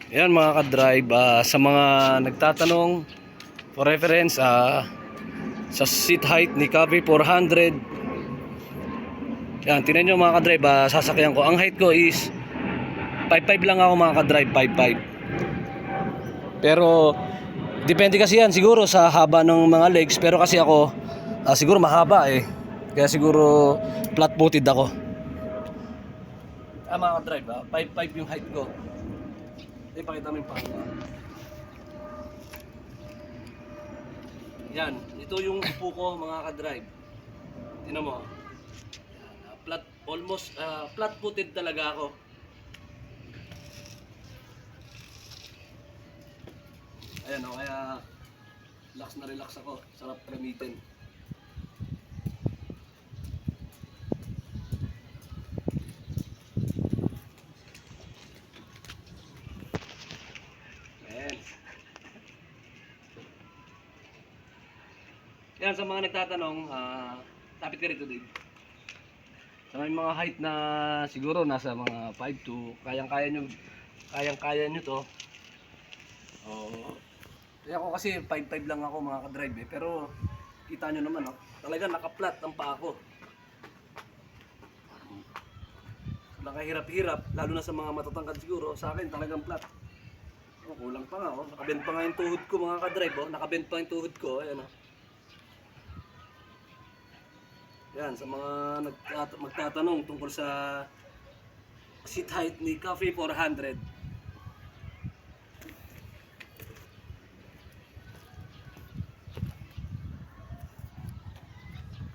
Ayan mga ka-drive, sa mga nagtatanong for reference, sa seat height ni Cafe 400. Yan, tingnan nyo mga ka-drive, sasakyan ko. Ang height ko is 5'5 lang ako mga ka-drive, 5'5. Pero depende kasi yan siguro sa haba ng mga legs. Pero kasi ako siguro mahaba eh. Kaya siguro flat-footed ako. Mga ka-drive, 5'5 yung height ko. Ipakita mo yung pangalawa. Yan, ito yung upo ko mga ka-drive. Tingnan mo. Almost flat-footed talaga ako. Ayan o, kaya relax na relax ako. Sarap gamitin. Ayan. Yan, sa mga nagtatanong, tapit ka rito din. Sa may mga height na siguro nasa mga 5'2", kayang-kaya nyo to. Kaya ako kasi 5'5 lang ako mga ka-drive eh. Pero kita nyo naman talaga naka-flat ang paa ko. Nakahirap-hirap, lalo na sa mga matatangkad siguro. Sa akin talagang flat. Kulang pa nga nakabend pa nga yung tuhod ko mga ka-drive nakabend pa yung tuhod ko. Ayan Yan, sa mga magtatanong tungkol sa seat height ni Cafe 400.